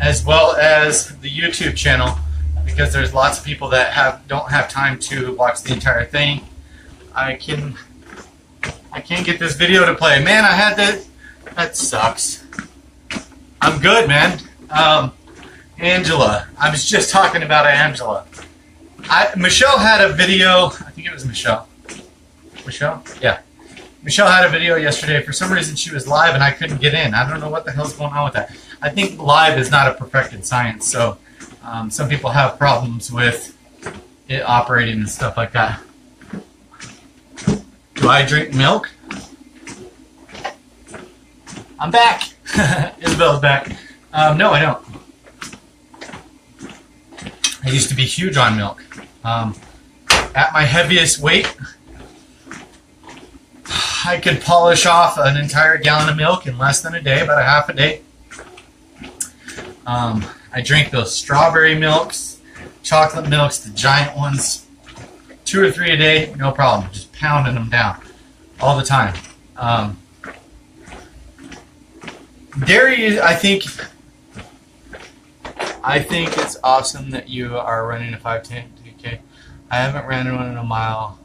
as well as the YouTube channel, because there's lots of people that don't have time to watch the entire thing. I can't get this video to play. Man, I had that sucks. I'm good, man. Angela. I was just talking about Angela. Michelle had a video. I think it was Michelle. Michelle? Yeah. Michelle had a video yesterday. For some reason, she was live and I couldn't get in. I don't know what the hell's going on with that. I think live is not a perfected science, so some people have problems with it operating and stuff like that. Do I drink milk? I'm back. Isabel's back. No, I don't. I used to be huge on milk. At my heaviest weight, I could polish off an entire gallon of milk in less than a day, about a half a day. I drink those strawberry milks, chocolate milks, the giant ones, 2 or 3 a day, no problem. Just pounding them down all the time. Dairy, I think it's awesome that you are running a 5K. I haven't ran one in a mile.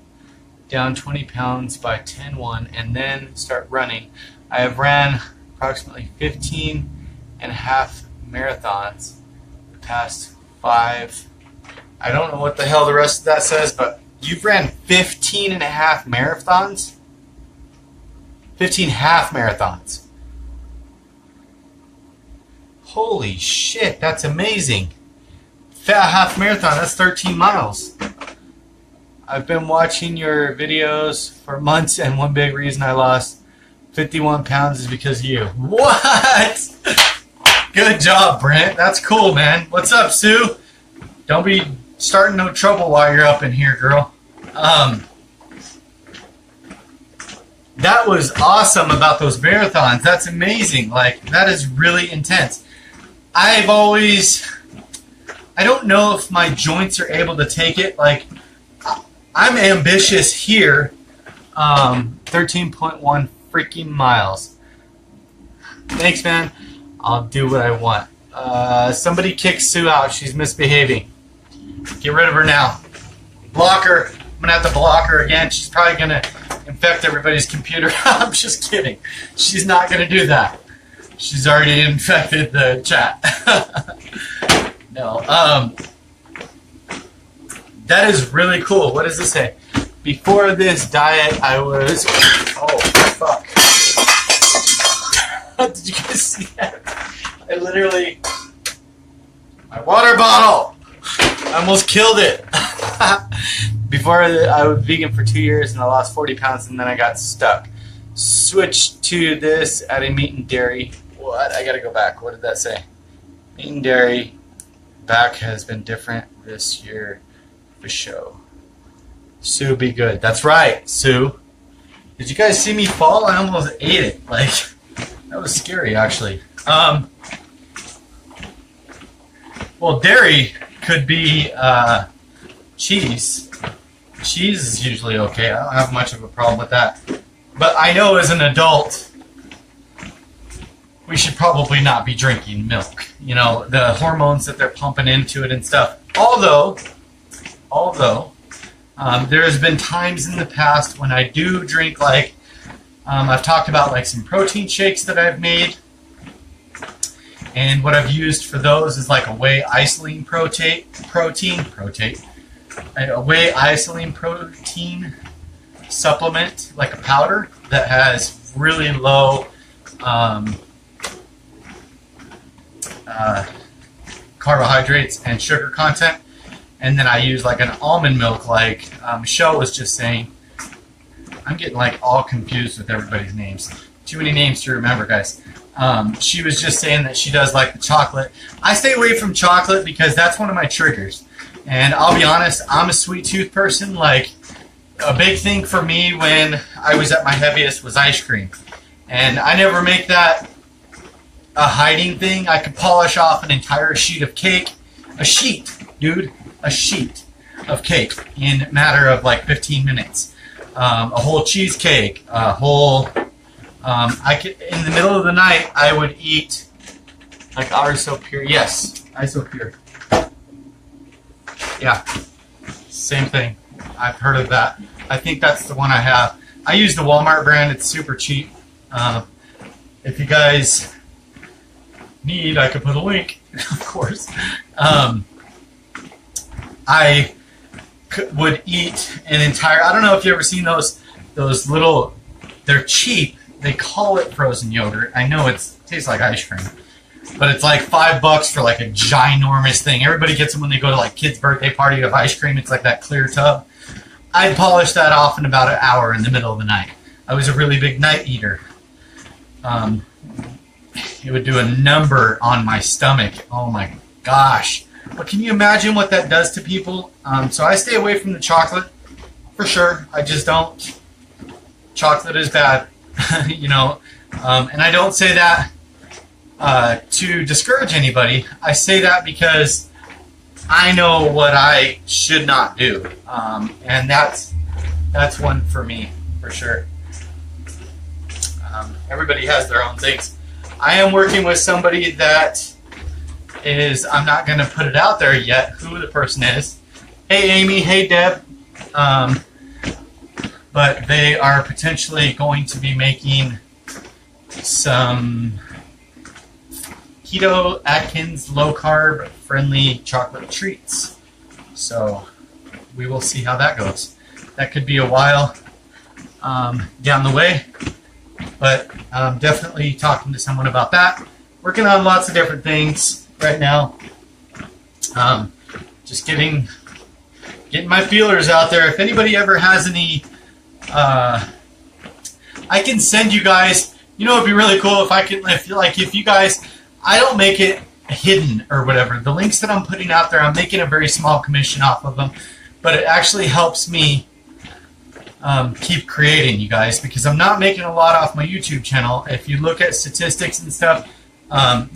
Down 20 pounds by 10-1 and then start running. I have ran approximately 15 and a half marathons the past 5. I don't know what the hell the rest of that says, but you've ran 15 and a half marathons? 15 half marathons. Holy shit, that's amazing. Half marathon, that's 13 miles. I've been watching your videos for months, and one big reason I lost 51 pounds is because of you. What? Good job, Brent. That's cool, man. What's up, Sue? Don't be starting no trouble while you're up in here, girl. That was awesome about those marathons. That's amazing. Like, that is really intense. I don't know if my joints are able to take it. Like, I'm ambitious here. 13.1 freaking miles. Thanks, man. I'll do what I want. Somebody kick Sue out. She's misbehaving. Get rid of her now. Block her. I'm going to have to block her again. She's probably going to infect everybody's computer. I'm just kidding. She's not going to do that. She's already infected the chat. No. That is really cool. What does this say? Before this diet, I was... Oh, fuck. Did you guys see that? I literally... My water bottle! I almost killed it. Before, I was vegan for 2 years, and I lost 40 pounds, and then I got stuck. Switched to this, adding meat and dairy. What? I gotta go back. What did that say? Meat and dairy. Back has been different this year. Show. Sue, be good. That's right, Sue. Did you guys see me fall? I almost ate it. Like, that was scary, actually. Well, dairy could be cheese. Cheese is usually okay. I don't have much of a problem with that. But I know as an adult, we should probably not be drinking milk. You know, the hormones that they're pumping into it and stuff. Although there has been times in the past when I do drink, like, I've talked about like some protein shakes that I've made, and what I've used for those is like a whey isolene a whey isolene protein supplement, like a powder that has really low carbohydrates and sugar content. And then I use like an almond milk, like Michelle was just saying. I'm getting like all confused with everybody's names. Too many names to remember, guys. She was just saying that she does like the chocolate. I stay away from chocolate because that's one of my triggers. And I'll be honest, I'm a sweet tooth person. Like, a big thing for me when I was at my heaviest was ice cream. And I never make that a hiding thing. I could polish off an entire sheet of cake. A sheet, dude. A sheet of cake in a matter of like 15 minutes. A whole cheesecake, a whole... I could, in the middle of the night, I would eat like Isopure. Yes, Isopure. Yeah, same thing. I've heard of that. I think that's the one I have. I use the Walmart brand. It's super cheap. If you guys need, I could put a link, of course. I would eat an entire... I don't know if you've ever seen those little... They're cheap. They call it frozen yogurt. I know it tastes like ice cream. But it's like $5 for like a ginormous thing. Everybody gets them when they go to like kids' birthday party of ice cream. It's like that clear tub. I'd polish that off in about an hour in the middle of the night. I was a really big night eater. it would do a number on my stomach. Oh my gosh. But can you imagine what that does to people? So I stay away from the chocolate for sure. I just don't. Chocolate is bad, you know. And I don't say that to discourage anybody. I say that because I know what I should not do. And that's one for me, for sure. Everybody has their own things. I am working with somebody that is, I'm not going to put it out there yet who the person is. Hey Amy, hey Deb. But they are potentially going to be making some keto Atkins low carb friendly chocolate treats. So we will see how that goes. That could be a while down the way, but definitely talking to someone about that. Working on lots of different things right now. Just getting my feelers out there. If anybody ever has any, I can send you guys. You know, it'd be really cool if I can. If you guys, I don't make it hidden or whatever. The links that I'm putting out there, I'm making a very small commission off of them, but it actually helps me keep creating, you guys, because I'm not making a lot off my YouTube channel. If you look at statistics and stuff,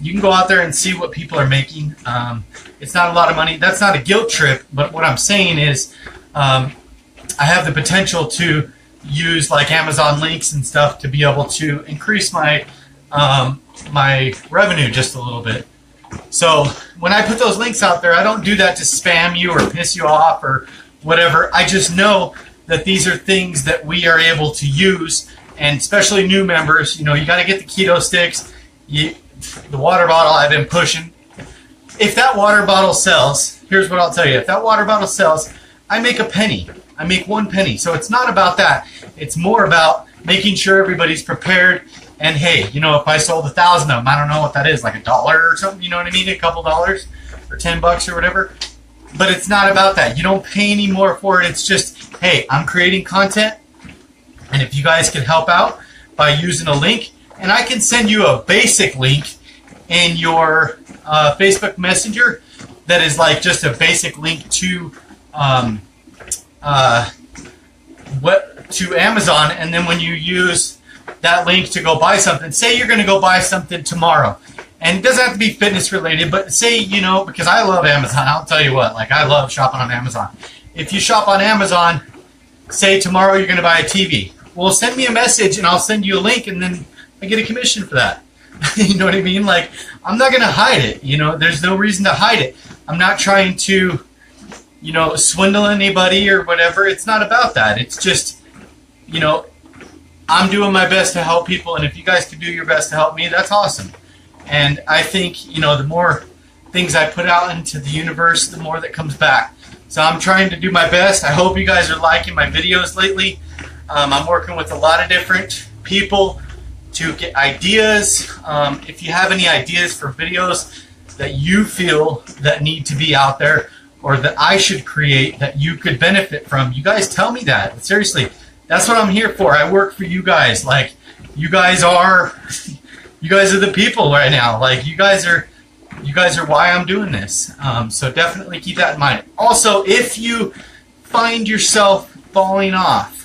you can go out there and see what people are making. It's not a lot of money. That's not a guilt trip, but what I'm saying is I have the potential to use like Amazon links and stuff to be able to increase my my revenue just a little bit. So when I put those links out there, I don't do that to spam you or piss you off or whatever. I just know that these are things that we are able to use, and especially new members. You know, you got to get the keto sticks, the water bottle I've been pushing. If that water bottle sells, here's what I'll tell you. If that water bottle sells, I make a penny. I make 1 penny. So it's not about that. It's more about making sure everybody's prepared. And hey, you know, if I sold 1,000 of them, I don't know what that is, like $1 or something, you know what I mean? A couple dollars or $10 or whatever. But it's not about that. You don't pay any more for it. It's just, hey, I'm creating content. And if you guys can help out by using a link, and I can send you a basic link in your Facebook Messenger that is like just a basic link to Amazon, and then when you use that link to go buy something, say you're going to go buy something tomorrow, and it doesn't have to be fitness related, but say, you know, because I love Amazon, I'll tell you what, like I love shopping on Amazon. If you shop on Amazon, say tomorrow you're going to buy a TV, well, send me a message and I'll send you a link, and then I get a commission for that. You know what I mean? Like, I'm not going to hide it. You know, there's no reason to hide it. I'm not trying to, you know, swindle anybody or whatever. It's not about that. It's just, you know, I'm doing my best to help people, and if you guys can do your best to help me, that's awesome. And I think, you know, the more things I put out into the universe, the more that comes back. So I'm trying to do my best. I hope you guys are liking my videos lately. I'm working with a lot of different people to get ideas. If you have any ideas for videos that you feel that need to be out there, or that I should create that you could benefit from, you guys tell me that. Seriously, that's what I'm here for. I work for you guys. Like, you guys are the people right now. Like, you guys are why I'm doing this. So definitely keep that in mind. Also, if you find yourself falling off,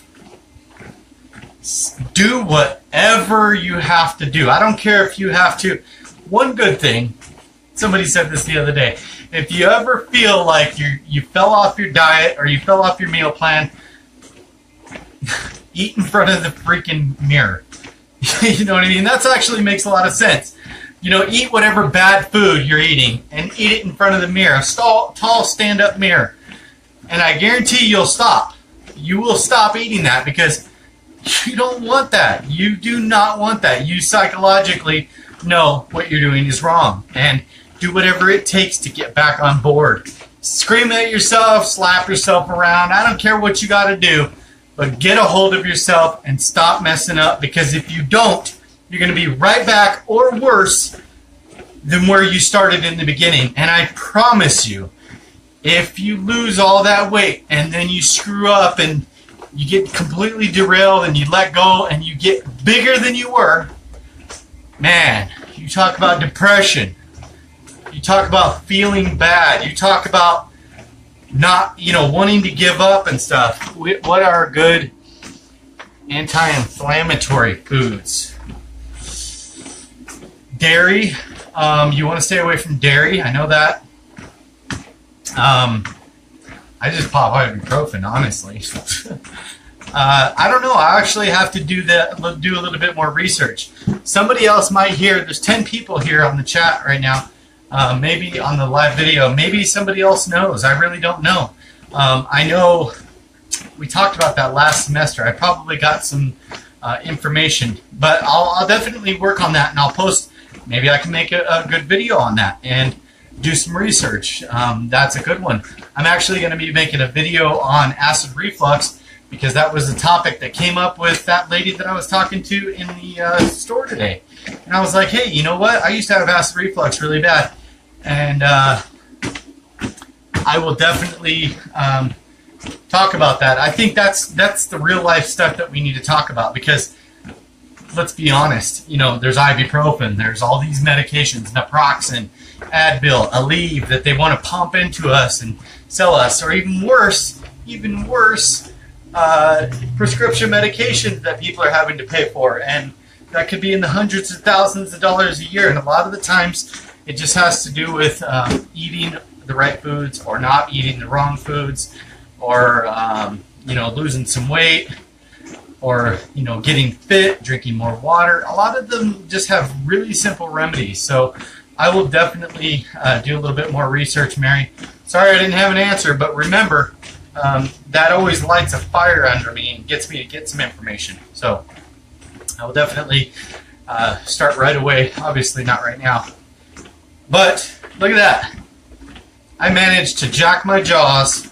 do whatever you have to do. I don't care if you have to. One good thing, somebody said this the other day, if you ever feel like you fell off your diet or you fell off your meal plan, eat in front of the freaking mirror. You know what I mean? That actually makes a lot of sense. You know, eat whatever bad food you're eating and eat it in front of the mirror, a tall stand-up mirror. And I guarantee you'll stop. You will stop eating that, because you don't want that. You do not want that. You psychologically know what you're doing is wrong, and do whatever it takes to get back on board. Scream at yourself, slap yourself around. I don't care what you got to do, but get a hold of yourself and stop messing up, because if you don't, you're going to be right back or worse than where you started in the beginning. And I promise you, if you lose all that weight and then you screw up and you get completely derailed and you let go and you get bigger than you were, man, You talk about depression. You talk about feeling bad. You talk about not, wanting to give up and stuff. What are good anti-inflammatory foods? Dairy. You want to stay away from dairy. I know that. I just pop ibuprofen, honestly. I don't know. I actually have to do a little bit more research. Somebody else might hear. There's 10 people here on the chat right now. Maybe on the live video. Maybe somebody else knows. I really don't know. I know we talked about that last semester. I probably got some information, but I'll definitely work on that, and I'll post. Maybe I can make a good video on that and do some research. That's a good one. I'm actually going to be making a video on acid reflux because that was a topic that came up with that lady that I was talking to in the store today. And I was like, hey, you know what? I used to have acid reflux really bad. And I will definitely talk about that. I think that's the real life stuff that we need to talk about because let's be honest, there's ibuprofen, there's all these medications, naproxen, Advil, Aleve that they want to pump into us and sell us, or even worse, prescription medications that people are having to pay for, and that could be in the hundreds of thousands of dollars a year. And a lot of the times it just has to do with eating the right foods or not eating the wrong foods, or losing some weight, or getting fit, drinking more water. A lot of them just have really simple remedies. So I will definitely do a little bit more research, Mary. Sorry I didn't have an answer, but remember, that always lights a fire under me and gets me to get some information. So I will definitely start right away. Obviously not right now. But look at that. I managed to jack my jaws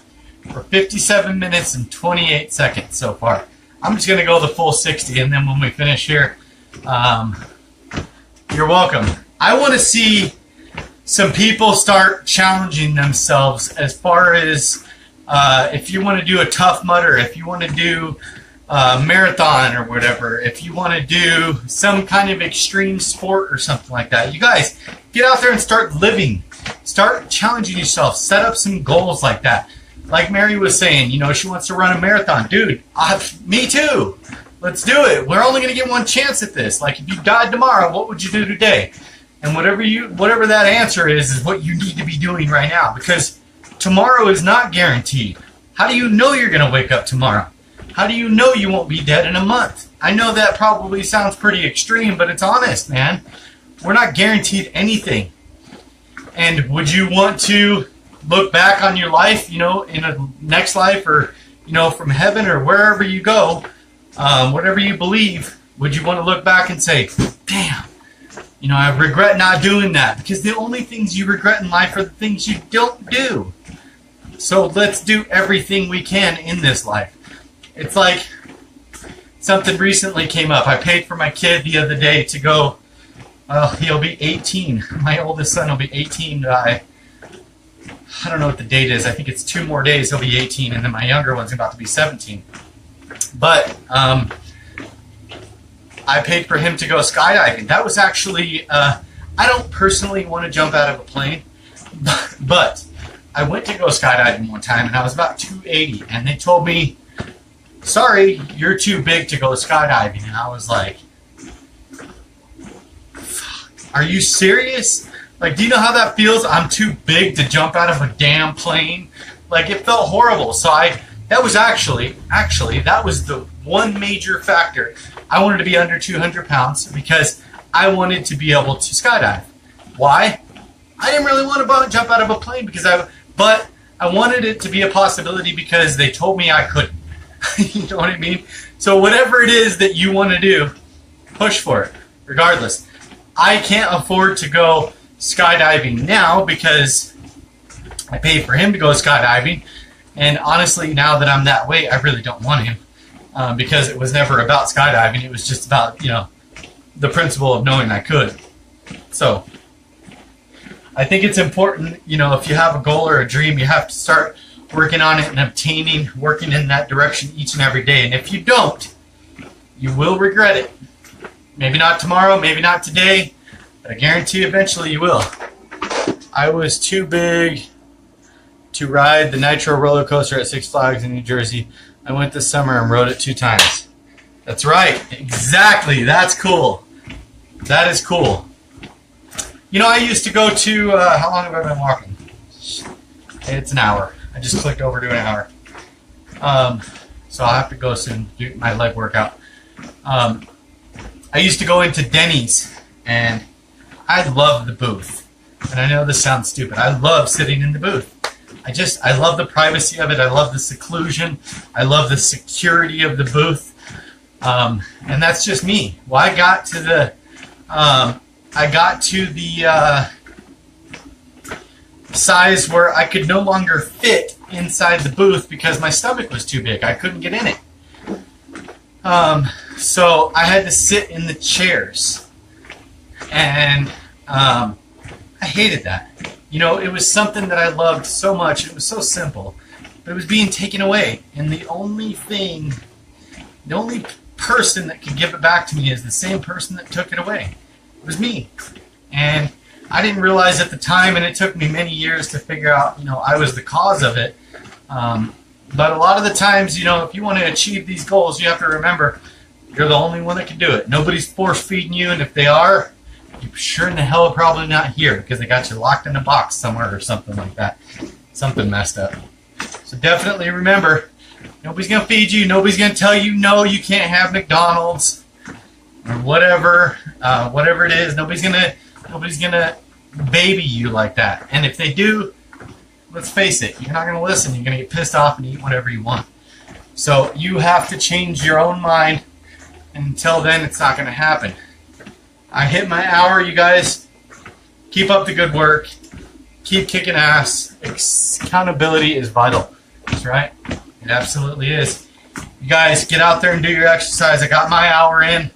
for 57 minutes and 28 seconds so far. I'm just going to go the full 60, and then when we finish here, you're welcome. I want to see some people start challenging themselves as far as if you want to do a Tough Mudder, if you want to do a marathon or whatever, if you want to do some kind of extreme sport or something like that. You guys, get out there and start living. Start challenging yourself. Set up some goals like that. Like Mary was saying, she wants to run a marathon. Dude, me too. Let's do it. We're only going to get one chance at this. Like, if you died tomorrow, what would you do today? And whatever that answer is what you need to be doing right now, because tomorrow is not guaranteed. How do you know you're going to wake up tomorrow? How do you know you won't be dead in a month? I know that probably sounds pretty extreme, but it's honest, man. We're not guaranteed anything. And would you want to look back on your life, in a next life, or, from heaven or wherever you go, whatever you believe, would you want to look back and say, damn, I regret not doing that? Because the only things you regret in life are the things you don't do. So let's do everything we can in this life. It's like something recently came up. I paid for my kid the other day to go, he'll be 18. My oldest son will be 18 I don't know what the date is. I think it's 2 more days he'll be 18, and then my younger one's about to be 17. But I paid for him to go skydiving. That was actually, I don't personally want to jump out of a plane, but I went to go skydiving one time, and I was about 280, and they told me, sorry, you're too big to go skydiving. And I was like, are you serious? Like, do you know how that feels? I'm too big to jump out of a damn plane. Like, it felt horrible. So that was actually, that was the one major factor. I wanted to be under 200 pounds because I wanted to be able to skydive. Why? I didn't really want to jump out of a plane but I wanted it to be a possibility because they told me I couldn't. You know what I mean? So whatever it is that you want to do, push for it, regardless. I can't afford to go skydiving now because I paid for him to go skydiving, and honestly, now that I'm that weight, I really don't want him because it was never about skydiving. It was just about, the principle of knowing I could. So I think it's important, if you have a goal or a dream, you have to start working on it and working in that direction each and every day. And if you don't, you will regret it. Maybe not tomorrow, maybe not today, but I guarantee eventually you will. I was too big to ride the Nitro roller coaster at Six Flags in New Jersey. I went this summer and rode it 2 times. That's right. Exactly. That's cool. That is cool. You know, I used to go to, how long have I been walking? It's an hour. I just clicked over to an hour. So I'll have to go soon, do my leg workout. I used to go into Denny's, and I love the booth. And I know this sounds stupid. I love sitting in the booth. I love the privacy of it. I love the seclusion. I love the security of the booth. And that's just me. Well, I got to the size where I could no longer fit inside the booth because my stomach was too big. I couldn't get in it. So I had to sit in the chairs. And I hated that. You know, it was something that I loved so much. It was so simple. But it was being taken away. And the only person that could give it back to me is the same person that took it away. It was me. And I didn't realize at the time, and it took me many years to figure out, you know, I was the cause of it. But a lot of the times, you know, if you want to achieve these goals, you have to remember you're the only one that can do it. Nobody's force feeding you, and if they are, you're sure in the hell probably not here because they got you locked in a box somewhere or something like that. Something messed up. So definitely remember, nobody's going to feed you. Nobody's going to tell you, no, you can't have McDonald's or whatever it is. Nobody's going to baby you like that. And if they do, let's face it, you're not going to listen. You're going to get pissed off and eat whatever you want. So you have to change your own mind. Until then, it's not going to happen. I hit my hour, you guys. Keep up the good work. Keep kicking ass. Accountability is vital. That's right. It absolutely is. You guys, get out there and do your exercise. I got my hour in.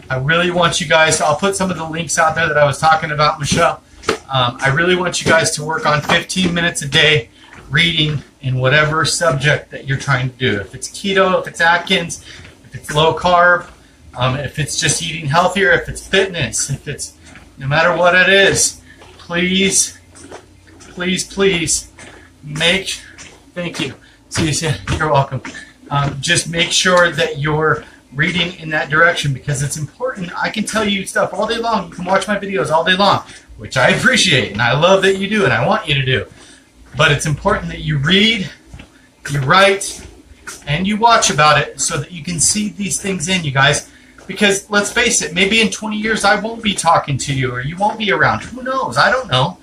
I really want you guys to, I'll put some of the links out there that I was talking about, Michelle. I really want you guys to work on 15 minutes a day reading in whatever subject that you're trying to do. If it's keto, if it's Atkins, if it's low carb, if it's just eating healthier, if it's fitness, if it's no matter what it is, please, please, please thank you. See you soon. You're welcome. Just make sure that you're reading in that direction because it's important. I can tell you stuff all day long. You can watch my videos all day long, which I appreciate and I love that you do and I want you to do. But it's important that you read, you write, and you watch about it so that you can see these things in, you guys. Because let's face it, maybe in 20 years I won't be talking to you or you won't be around. Who knows? I don't know.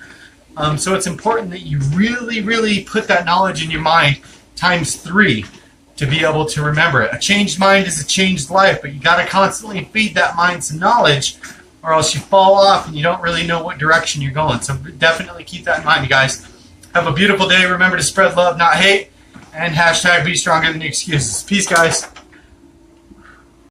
So it's important that you really, really put that knowledge in your mind times 3 to be able to remember it. A changed mind is a changed life, but you got to constantly feed that mind some knowledge or else you fall off and you don't really know what direction you're going. So definitely keep that in mind, you guys. Have a beautiful day. Remember to spread love, not hate. And hashtag be stronger than the excuses. Peace, guys.